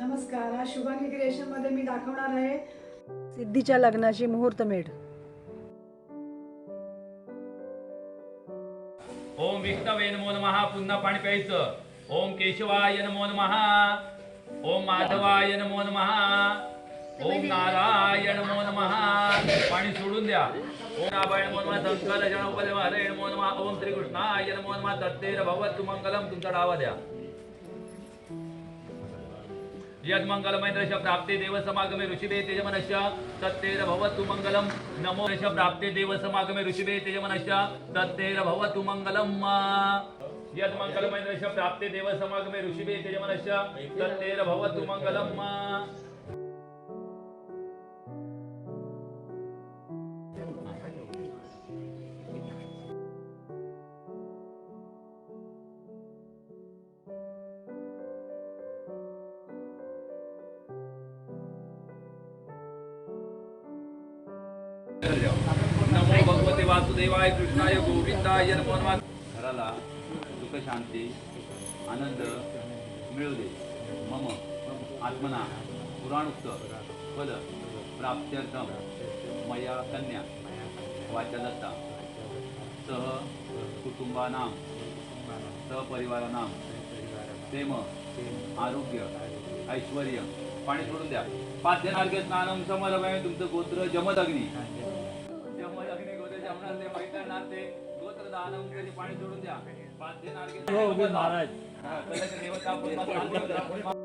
नमस्कार. आज शुभांगी क्रिएशन मध्ये मी दाखवणार आहे सिद्धीच्या लग्नाची मुहूर्तमेढ. ओम विष्णवे नमो नमः. पुन्हा पाणी प्यायचं. ओम केशवाय नमो नमः. ओम माधवाय नमो नमः. ओम नारायण नमो नमः. पाणी सोडून द्या. ओम नारायण नमो नमः. संकल जनोपदे हरे नमो नमः. ओम श्री कृष्णाय नमो नमः. तत्तेर भवतु मंगलम. तुमचा डावा द्या. यद मंगलमैन्द्रश प्राप्ते देव समागमे ऋषिवे तेजमनश्य तत्तेर भवतु मंगलम. नमो यश प्राप्ते देव समागमे ऋषिवे तेजमनश्य तत्तेर भवतु मंगलम. यद मंगलमैन्द्रश प्राप्ते देव समागमे ऋषिवे तेजमनश्य तत्तेर भवतु मंगलम. नमो भगवते वासुदेवाय कृष्णाय गोविंदाय नमो नमः. घराला सुख शांती आनंद मिळू दे. मम आत्मना पुराणोक्त फल प्राप्त्यर्थम मया कन्या वाचदत्ता सह कुटुंबानां सहपरिवारानां प्रेम आरोग्य ऐश्वर्य. पाणी सोडून द्या. पाद्यनार्घ्य स्नानम समरवय. तुमचं गोत्र जमदग्नी. जमदग्नी गोत्र जमनाचे मैत्रनाथे गोत्र दानम. कधी पाणी सोडून द्या. पाद्यनार्घ्य महाराज देवता पूर्ण.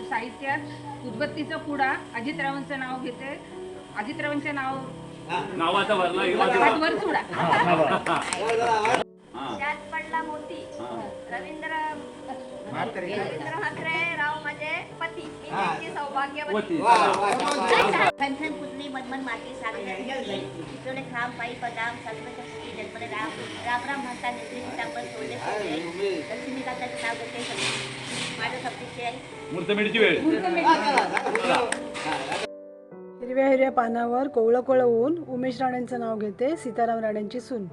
साहित्यात उदबत्तीचा पुडा अजितरावांचं नाव घेते. अजितरावांचं नाव नावाचा भरला वर सोडा. त्यात पडला मोती. रवींद्र म्हात्रे राव माझे पती. मी त्यांची सौभाग्यवती. खनखन पुतली मनमन माती सागरे चितवले खांब पायी पदाम सर्वशक्ती जन्मले राम राम राम म्हणता निद्री तांबर सोडले सोडले लक्ष्मीकांताचे नाव घेते. माझ्या सप्तीचे मुहूर्तमेढीची वेळ. हिरव्या हिरव्या पानावर कोवळं कोवळं ऊन. उमेश राणेंचं नाव घेते. सीताराम राणेंची सून.